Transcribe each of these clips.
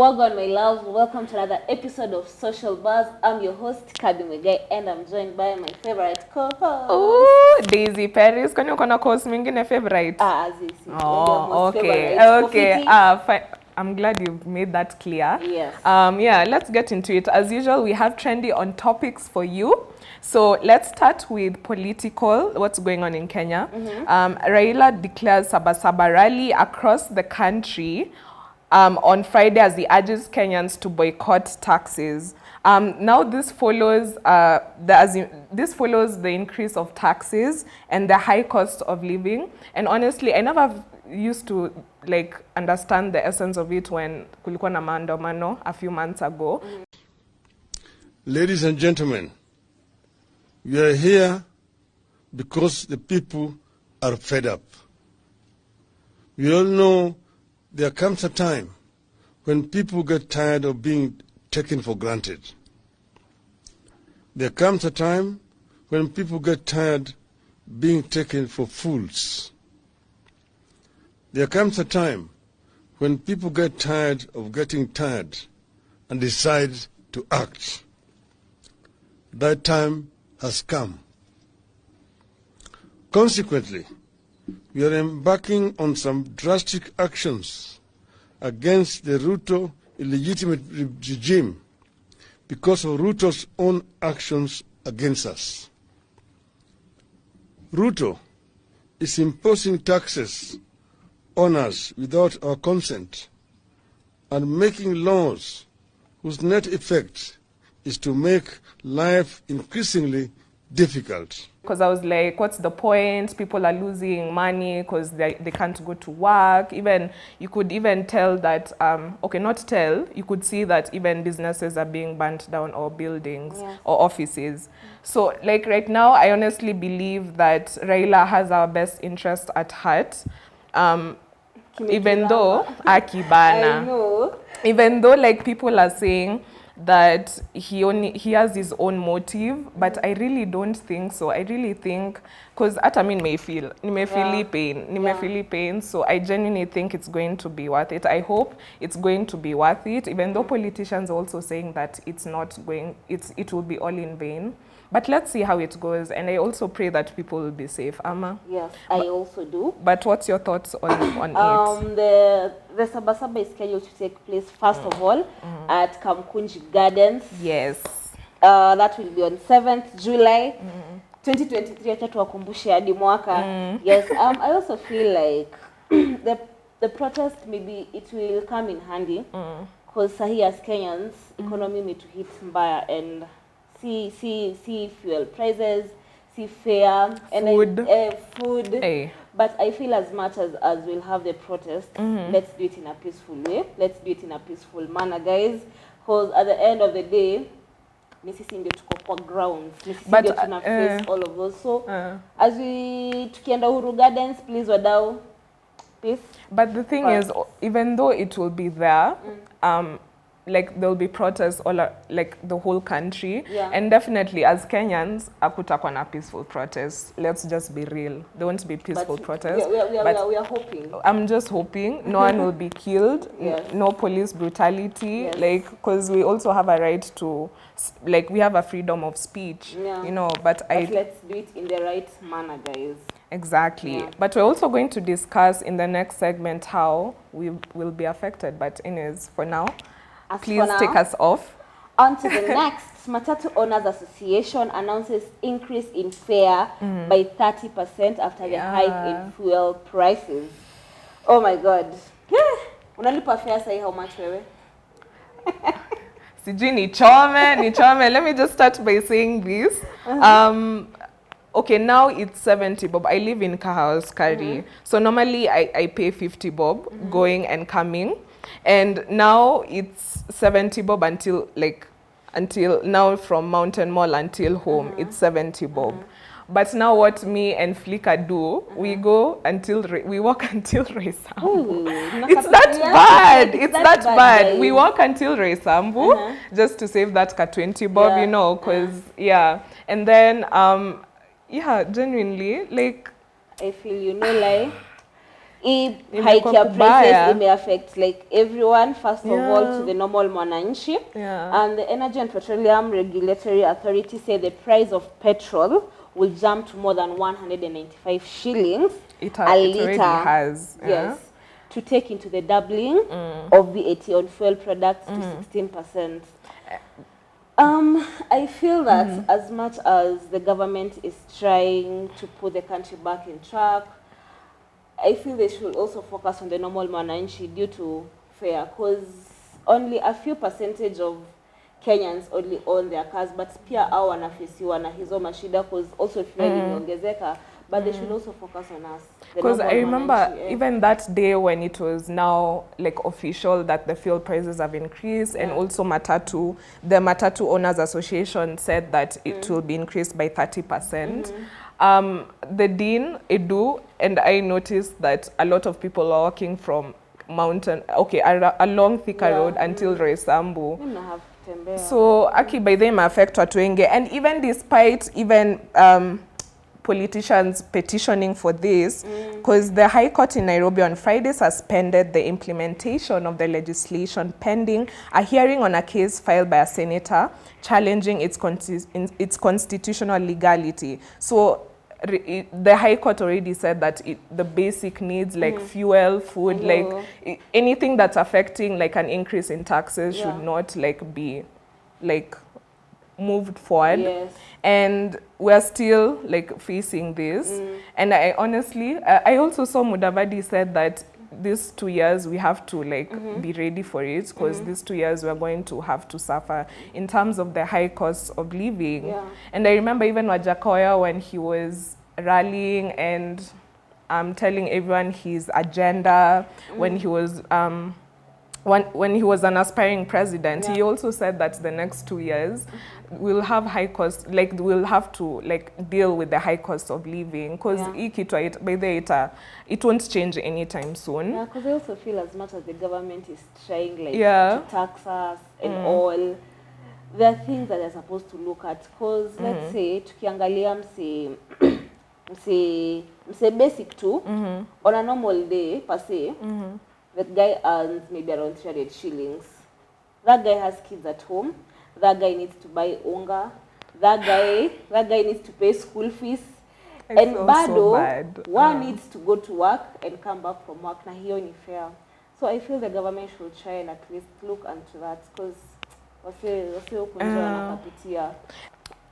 Welcome, my love. Welcome to another episode of Social Buzz. I'm your host, Kabi Mwegai, and I'm joined by my favorite co-host. Oh, Daisy Paris. Kwani uko na course mingine favorite? Azizi. Oh, okay. Okay. Fine. I'm glad you made that clear. Yes. Yeah, let's get into it. As usual, we have trendy on topics for you. So let's start with political, what's going on in Kenya. Raila declares Sabasaba rally across the country on Friday as he urges Kenyans to boycott taxes. Now this follows the increase of taxes and the high cost of living. And honestly, I never used to understand the essence of it when kulikuwa na maandamano a few months ago. Ladies and gentlemen, we are here because the people are fed up. We all know there comes a time when people get tired of being taken for granted. There comes a time when people get tired being taken for fools. There comes a time when people get tired of getting tired and decide to act. That time has come. Consequently, we are embarking on some drastic actions against the Ruto illegitimate regime because of Ruto's own actions against us. Ruto is imposing taxes on us without our consent and making laws whose net effect is to make life increasingly difficult. Because I was like, what's the point? People are losing money because they can't go to work. Even you could even tell that, you could see that even businesses are being burnt down, or buildings, or offices. So right now, I honestly believe that Raila has our best interest at heart. Even though Akibana, I know. Even though people are saying that he has his own motive, but I really don't think so. I really think, because nimefeel pain, so I genuinely think it's going to be worth it. I hope it's going to be worth it, even though politicians are also saying that it will be all in vain. But let's see how it goes, and I also pray that people will be safe. Ama? Yes, I also do. But what's your thoughts on it? The Sabasaba is scheduled to take place, first of all, at Kamkunji Gardens. Yes. That will be on 7th July, 2023. Acha tuwakumbushe hadi mwaka. Yes, I also feel like the protest, maybe it will come in handy, because sahi as Kenyans, economy may to hit mbaya, and see fuel prices, see fare, and food. Hey. But I feel as much as we'll have the protest, let's do it in a peaceful way. Let's do it in a peaceful manner, guys. Because at the end of the day, nisisi ndio tuko kwa grounds. Nisisi ndio tuna face all of those. So, as we tukienda Uhuru Gardens, please wadau, peace. But the thing is, even though it will be there, there'll be protests all the whole country, and definitely as Kenyans, akutakuwa na peaceful protests. Let's just be real. There won't be peaceful protests. We are hoping. I'm just hoping no one will be killed, no police brutality, because we also have a right to, we have a freedom of speech, but let's do it in the right manner, guys. Exactly. Yeah. But we're also going to discuss in the next segment how we will be affected. But anyways, for now, please take us off. On to the next. Matatu Owners Association announces increase in fare by 30% after the hike in fuel prices. Oh my God. Unalipa fare sahi how much wewe? Sijui nichome. Let me just start by saying this. Okay, now it's 70 bob. I live in Kahawa Skari. So normally I pay 50 bob going and coming. And now it's 70 bob until now from Mountain Mall until home. It's 70 bob. But now what me and Flicker do, we walk until Resambu. It's that bad. It's that bad. We walk until Resambu just to save that 20 bob, because and then genuinely I feel hii Imekuwa hike ya kubaya. prices ime affect like everyone, first of Yeah. all to the normal mwananchi. Yeah. And the Energy and Petroleum Regulatory Authority say the price of petrol will jump to more than 195 shillings It a already litre. has. Yes, to take into the doubling of VAT on fuel products to 16%. I feel that as much as the government is trying to put the country back in track, I feel they should also focus on the normal mwananchi due to fare, because only a few percentage of Kenyans only own their cars, but pia hao wanafisiwa na hizo mashida because also fuel imeongezeka, but they should also focus on us. Because I remember even that day when it was now like official that the fuel prices have increased, and also the Matatu Owners Association said that it will be increased by 30%. The Dean, Edu, and I noticed that a lot of people are walking from along Thika Road until Roysambu. So aki by them affect watu wengi, and even despite politicians petitioning for this, because the High Court in Nairobi on Friday suspended the implementation of the legislation pending a hearing on a case filed by a senator challenging its constitutional legality. So the High Court already said that the basic needs like fuel, food, like anything that's affecting like an increase in taxes should not like be like moved forward. Yes. And we're still like facing this. And I honestly, I also saw Mudavadi said that these 2 years we have to like be ready for it, because these 2 years we're going to have to suffer in terms of the high cost of living. Yeah. And I remember even Wajakoya when he was rallying and telling everyone his agenda when he was when he was an aspiring president, he also said that the next 2 years we'll have high cost, like we'll have to like deal with the high cost of living, because it won't change anytime soon. Yeah, because I also feel as much as the government is trying like to tax us and all, there are things that they're supposed to look at, because let's say tukiangalia mse basic too, on a normal day per se, that guy earns maybe around 300 shillings. That guy has kids at home. That guy needs to buy unga. That guy needs to pay school fees. And bado, one needs to go to work and come back from work. Na hiyo ni fair. So I feel the government should try and at least look into that, because wase ukunjwa nakapitia.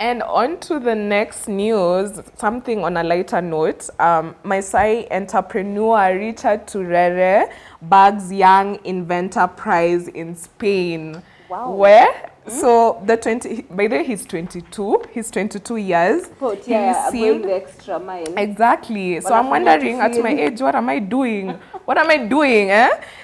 And on to the next news, something on a lighter note. Maasai entrepreneur Richard Turere bags Young Inventor Prize in Spain. Wow. Where? So by the way, he's 22. He's 22 years. Going the extra mile. Exactly. So I'm wondering, at my age, what am I doing? What am I doing?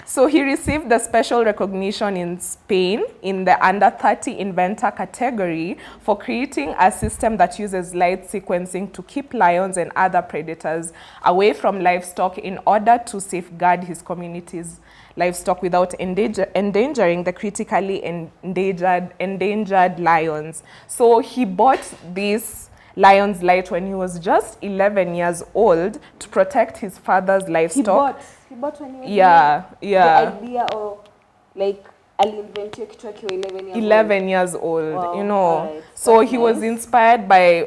So he received the special recognition in Spain in the under 30 inventor category for creating a system that uses light sequencing to keep lions and other predators away from livestock in order to safeguard his community's livestock without endangering the critically endangered lions. So he bought this lion's light when he was just 11 years old to protect his father's livestock. He bought when he was yeah. The idea or like aliinventio kitu akiwa 11 years old, wow, you know. right. So That's he nice. was inspired by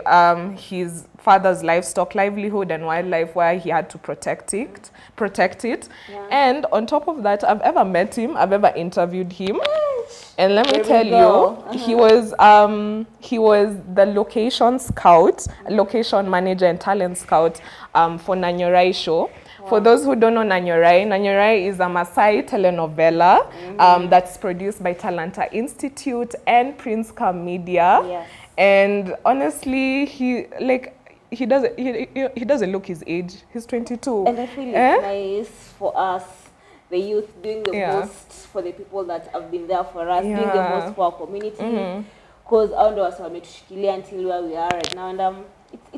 his father's livestock livelihood and wildlife, where he had to protect it. Yeah. And on top of that, I've ever met him, I've ever interviewed him. And let me There tell we go. you, he was the location scout, location manager and talent scout for Nanyorai show. Wow. For those who don't know Nanyorai is a Maasai telenovela that's produced by Talanta Institute and Prince Cam Media. Yes. And honestly, he doesn't look his age. He's 22. And I feel it's nice for us, the youth, doing the most for the people that have been there for us, doing the most for our community. Because I don't know, wametushikilia until where we are right now, and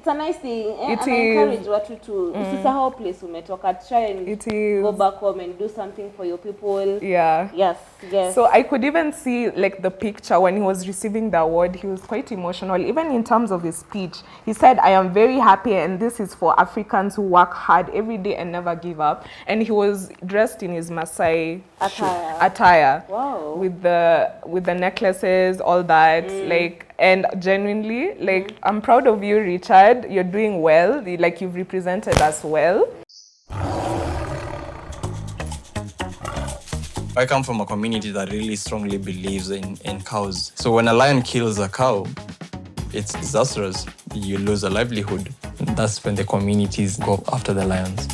it's a nice thing. It And I encourage watu to usisahau place umetoka, try and It is. go back home and do something for your people. Yeah. Yes, yes. So I could even see like the picture when he was receiving the award. He was quite emotional, even in terms of his speech. He said, "I am very happy, and this is for Africans who work hard every day and never give up." And he was dressed in his Maasai attire. Wow. With the necklaces, all that, like, and genuinely, like, I'm proud of you, Richard. You're doing well. Like, you've represented us well. I come from a community that really strongly believes in cows. So when a lion kills a cow, it's disastrous. You lose a livelihood. And that's when the communities go after the lions.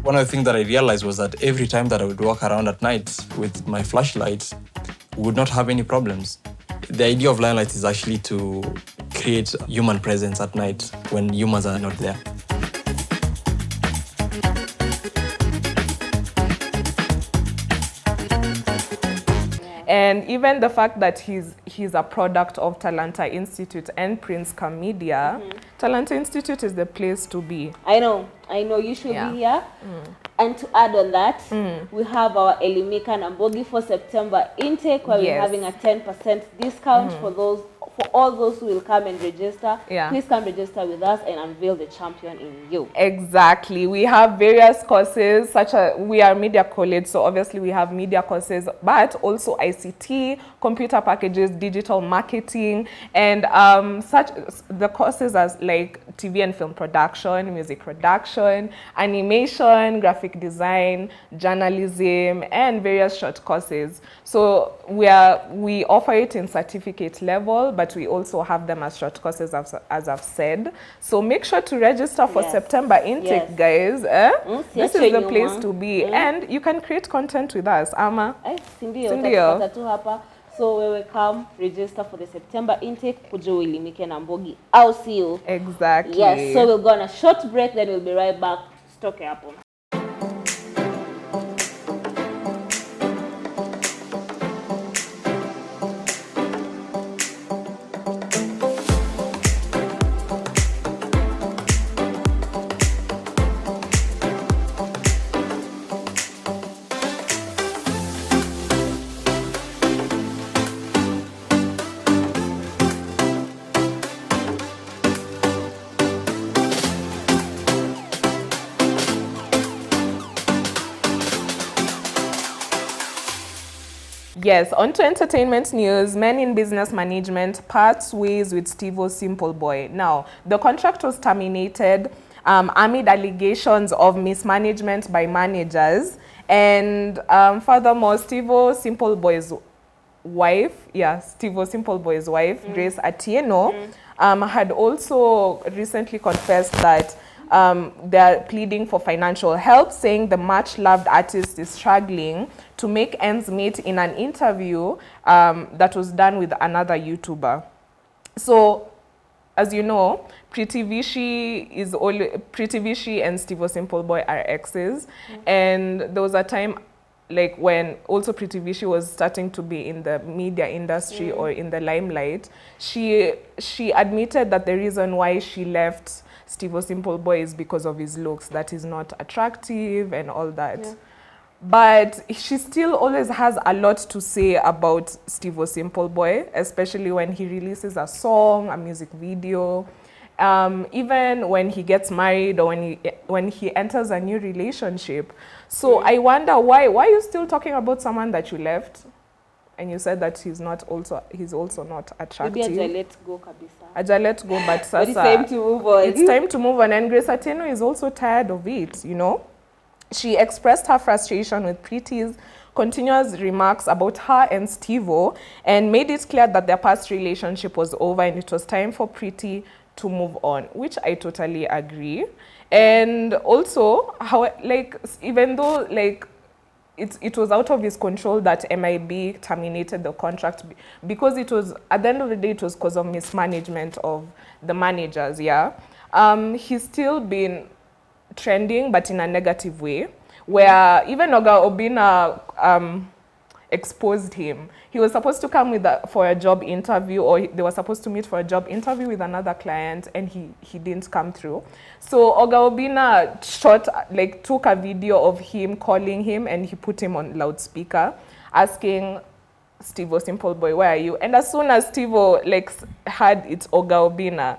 One of the things that I realized was that every time that I would walk around at night with my flashlight, we would not have any problems. The idea of lion light is actually to create human presence at night when humans are not there. And even the fact that he's a product of Talanta Institute and Prince Media, Talanta Institute is the place to be. I know. You should be here. And to add on that, we have our Elimika Nambogi for September intake, where we're having a 10% discount for all those who will come and register. Please come register with us and unveil the champion in you. Exactly. We have various courses, we are media college, so obviously we have media courses, but also ICT, computer packages, digital marketing, and the courses as like TV and film production, music production, animation, graphic design, journalism, and various short courses. So we offer it in certificate level, but we also have them as short courses, as I've said. So make sure to register for September intake, guys. This is the place to be, and you can create content with us, Ama. Sindio. So we will come register for the September intake. Kujo Elimika Nambogi. I'll see you. Exactly. Yes. So we'll go on a short break, then we'll be right back. Stock Apple. Yes, on to entertainment news. Men in Business Management parts ways with Steve-O Simple Boy. Now, the contract was terminated amid allegations of mismanagement by managers. And furthermore, Steve-O Simple Boy's wife, Grace Atieno, had also recently confessed that they're pleading for financial help, saying the much-loved artist is struggling to make ends meet in an interview that was done with another YouTuber. So, as you know, Pretty Vichy and Steve-O Simple Boy are exes. And there was a time like when also Pretty Vichy was starting to be in the media industry or in the limelight. She admitted that the reason why she left Steve-O Simple Boy is because of his looks, that he's not attractive and all that. But she still always has a lot to say about Steve-O Simple Boy, especially when he releases a song, a music video, even when he gets married or when he enters a new relationship. So I wonder why are you still talking about someone that you left? And you said that he's also not attractive. Maybe Aja let go kabisa. Aja let go, but sasa, it's time to move on. It's time to move on, and Grace Atieno is also tired of it, you know. She expressed her frustration with Pretty's continuous remarks about her and Steve-O and made it clear that their past relationship was over and it was time for Pretty to move on, which I totally agree. And also, even though it was out of his control that MIB terminated the contract because it was, at the end of the day, it was because of mismanagement of the managers, he's still been trending, but in a negative way, where even Oga Obina exposed him. He was supposed to come for a job interview, or they were supposed to meet for a job interview with another client, and he didn't come through. So Oga Obina took a video of him calling him, and he put him on loudspeaker, asking Steve-O Simple Boy, where are you? And as soon as Steve-O heard it's Oga Obina,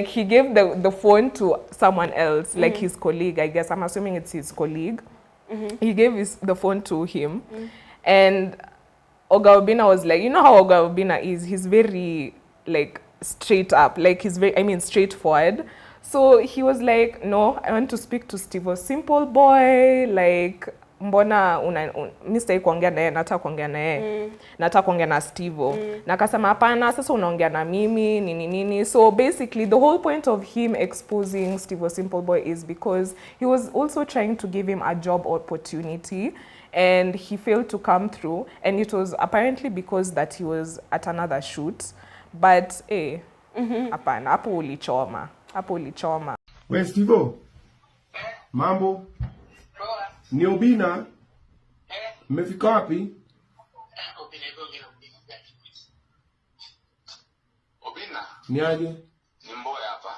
he gave the phone to someone else, his colleague, I guess. I'm assuming it's his colleague. He gave the phone to him. And Oga Obina was like, you know how Oga Obina is? He's very, straight up. He's very, straightforward. So he was like, no, I want to speak to Steve-O Simple Boy. Mbona mistake kuongea naye, nataka kuongea naye. Nataka kuongea na Steve-O. Na akasema hapana, sasa unaongea na mimi, nini. So basically, the whole point of him exposing Steve-O Simple Boy is because he was also trying to give him a job opportunity. And he failed to come through, and it was apparently because that he was at another shoot. But hapana, hapo ulichoma. We Steve-O, mambo? Ni Obina? Mmefika wapi? Obina? Ni aje? Ni Mboya hapa.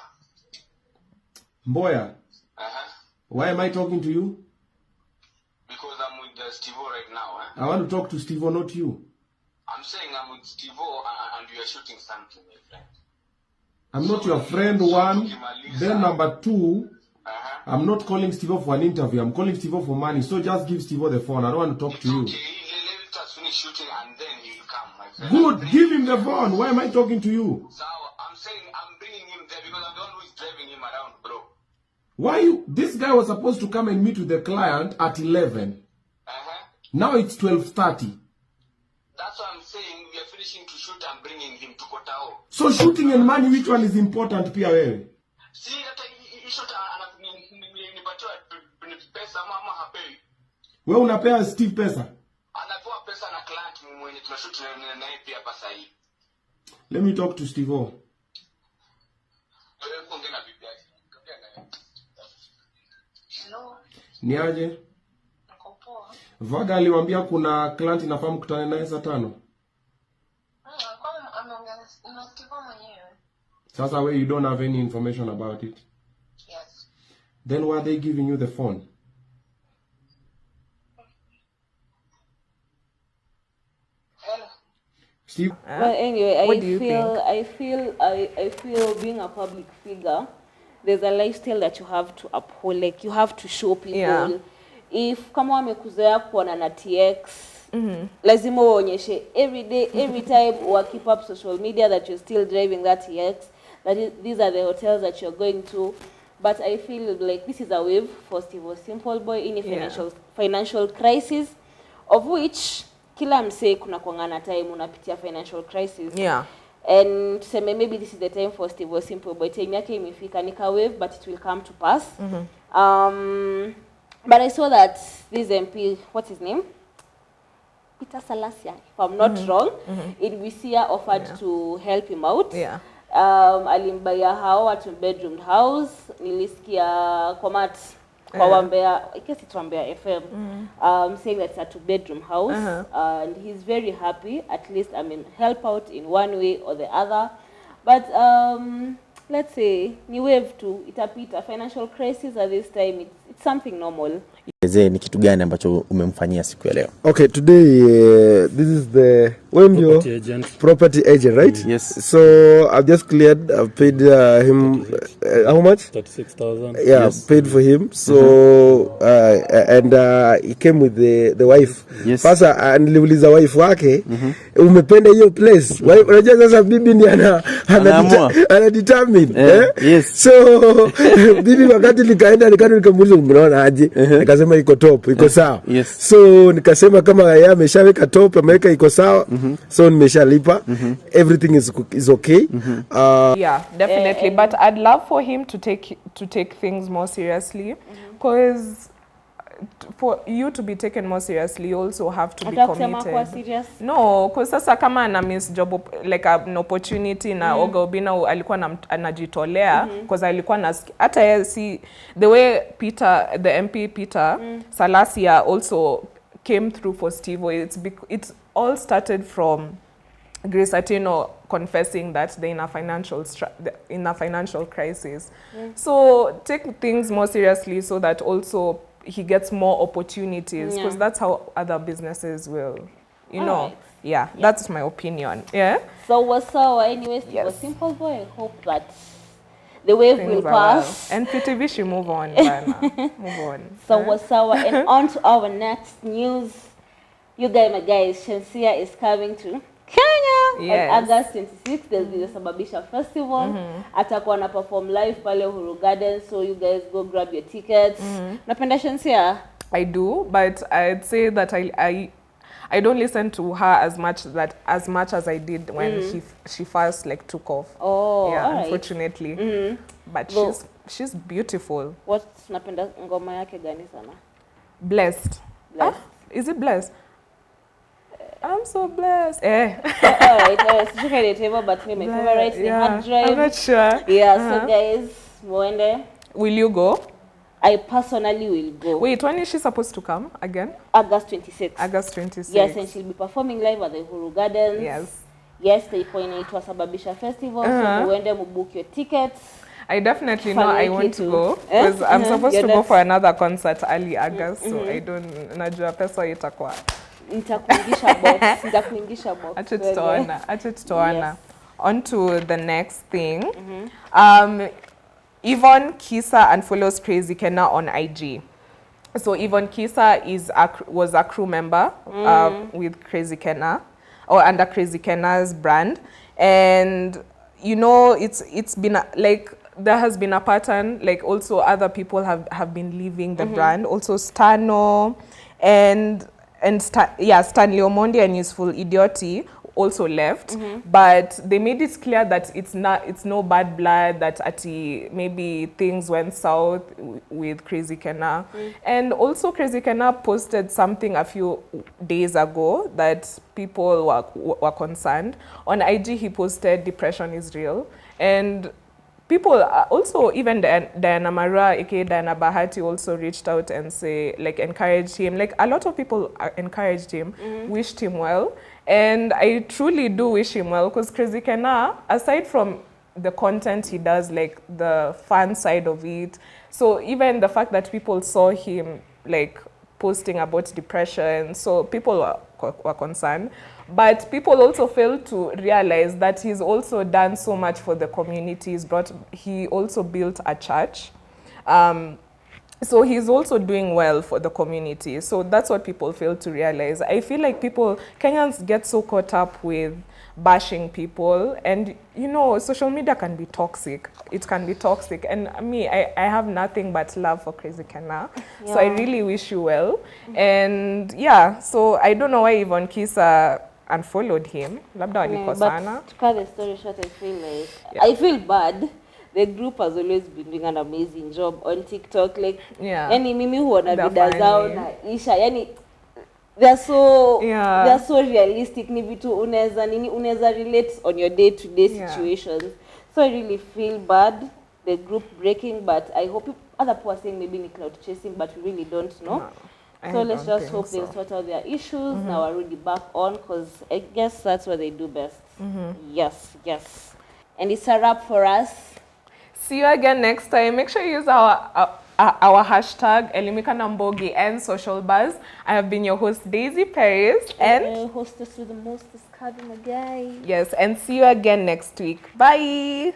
Mboya? Why am I talking to you? Because I'm with Steve-O right now. I want to talk to Steve-O, not you. I'm saying I'm with Steve-O and you are shooting something, my friend. I'm not your friend, one. Then number two, I'm not calling Steve-O for an interview. I'm calling Steve-O for money. So just give Steve-O the phone. I don't want to talk to you. Okay, let us finish shooting and then he will come, my friend. Good, give him the phone. Why am I talking to you? So I'm saying I'm bringing him there because I'm the one who is driving him around, bro. Why this guy was supposed to come and meet with the client at 11. Now it's 12:30. That's what I'm saying. We are finishing to shoot and bringing him to Kotao. So shooting and money, which one is important, pia wewe? See, that shot anapatiwa pesa mama hapewi. Wewe unapea Steve pesa? Anapewa pesa na client mwenye tunashoot naye pia hapa sasa hivi. Let me talk to Steve-O. Wewe kuongea na bibi yake. Hello. Ni aje? Vaga aliwaambia kuna client inafaa mkutane naye saa 5. Sasa we you don't have any information about it? Yes. Then why are they giving you the phone? Hello. Steve? Well, anyway, What do you think? I feel being a public figure, there's a lifestyle that you have to uphold. You have to show people. Yeah. If kama wamekuzoea kuona na TX, lazima uonyeshe every day, every time, or keep up social media that you're still driving that TX, these are the hotels that you're going to. But I feel like this is a wave for Steve-O Simple Boy in a financial crisis, of which kila msee kuna kuangana time unapitia financial crisis. Yeah. And maybe this is the time for Steve-O Simple Boy. Time yake imefika, nika wave, but it will come to pass. But I saw that this MP, what's his name? Peter Salasia, if I'm not wrong, Idwisia offered to help him out. Yeah. Alimbaya hao a two-bedroom house. Nilisikia Komat kwa Wambea, I guess it's Wambea FM, saying that it's a two-bedroom house. And he's very happy, at least, help out in one way or the other. But let's say, ni wave tu, itapita. Financial crisis at this time, it's something normal. Ni kitu gani ambacho umemfanyia siku ya leo? Okay, today this is the property agent, right? Yes. So I've just cleared. I've paid him how much? 36,000. Yeah, yes. Paid for him. So and he came with the wife. Yes. Sasa niliuliza wife wake, umependa hiyo place? Unajua sasa bibi ndiye ana determine. Yes. So bibi wakati nikamuuliza umeona aje? Nikasema iko top, iko sawa. Yes. So nikasema kama yeye ameshaweka top, ameweka iko sawa. So nimeshalipa. Everything is okay. Yeah, definitely. But I'd love for him to take things more seriously, because for you to be taken more seriously, you also have to be Nataka kusema kuwa committed. serious? No, because sasa kama ana miss job like an opportunity na Oga Obinna alikuwa anajitolea because alikuwa hata yeye si the way the MP Peter Salasia also came through for Steve. It's all started from Grace Atino confessing that they're in a financial crisis. So take things more seriously so that also he gets more opportunities, because that's how other businesses will, you know. Right. Yeah, that's my opinion. Yeah. So anyways, it was simple boy. I hope that the wave will pass. Well. And Pretty Vishi, move on, Bana. Move on. So and on to our next news. You guys, my guys, Shensia is coming to Kenya on August 26th. There'll be the Sabasaba Festival. Atakuwa na perform live pale Uhuru Garden, so you guys go grab your tickets. Napenda Shensia? I do, but I'd say that I don't listen to her as much as I did when she first like took off. Oh, yeah, right. Unfortunately. But she's beautiful. What napenda ngoma yake gani sana? Blessed. Ah, is it Blessed? I'm so blessed. Alright, but my favorite is Hard Drive. I'm not sure. Yeah, so guys, Mwende. Will you go? I personally will go. Wait, when is she supposed to come again? August 26th. August 26th. Yes, and she'll be performing live at the Uhuru Gardens. Yes. Yes, they inaitwa Sabasaba Festival. So Mwende book your tickets. I definitely know I want to go because I'm supposed to go for another concert early August, so I don't najua pesa itakuwa. Nitakuingisha box. Acha tutaona. On to the next thing. Yvonne Kisa unfollows Crazy Kenna on IG. So Yvonne Kisa was a crew member with Crazy Kenna, or under Crazy Kenna's brand, and you know it's been like there has been a pattern, like also other people have been leaving the brand, also Stano and Stanley Omondi and Useful Idioti also left, but they made it clear that it's no bad blood, that maybe things went south with Crazy Kenna. And also Crazy Kenna posted something a few days ago that people were concerned. On IG he posted depression is real, and people also, even Diana Mara, aka Diana Bahati, also reached out and encouraged him. Like a lot of people encouraged him, wished him well. And I truly do wish him well, because Crazy Kenna, aside from the content he does, like the fun side of it, so even the fact that people saw him like posting about depression, so people were concerned. But people also failed to realize that he's also done so much for the community. He also built a church. So he's also doing well for the community. So that's what people fail to realize. I feel like Kenyans get so caught up with bashing people, and you know, social media can be toxic. It can be toxic. And me, I have nothing but love for Crazy Kenna. Yeah. So I really wish you well. And yeah, so I don't know why Yvonne Kisa unfollowed him. Labda walikosana. But to cut the story short, I feel bad. The group has always been doing an amazing job on TikTok. Like, yani mimi huona vida zao na Isha, yani they're so realistic. Ni vitu unaweza relate on your day-to-day situations. So I really feel bad, the group breaking, but I hope other people are saying maybe ni cloud chasing, but we really don't know. So let's just hope they sort out their issues. Now we're already back on, because I guess that's what they do best. Yes. And it's a wrap for us. See you again next time. Make sure you use our hashtag Elimika Nambogi and Social Buzz. I have been your host Daisy Paris and hostess with the mostest, Kevin, my guy. Yes, and see you again next week. Bye.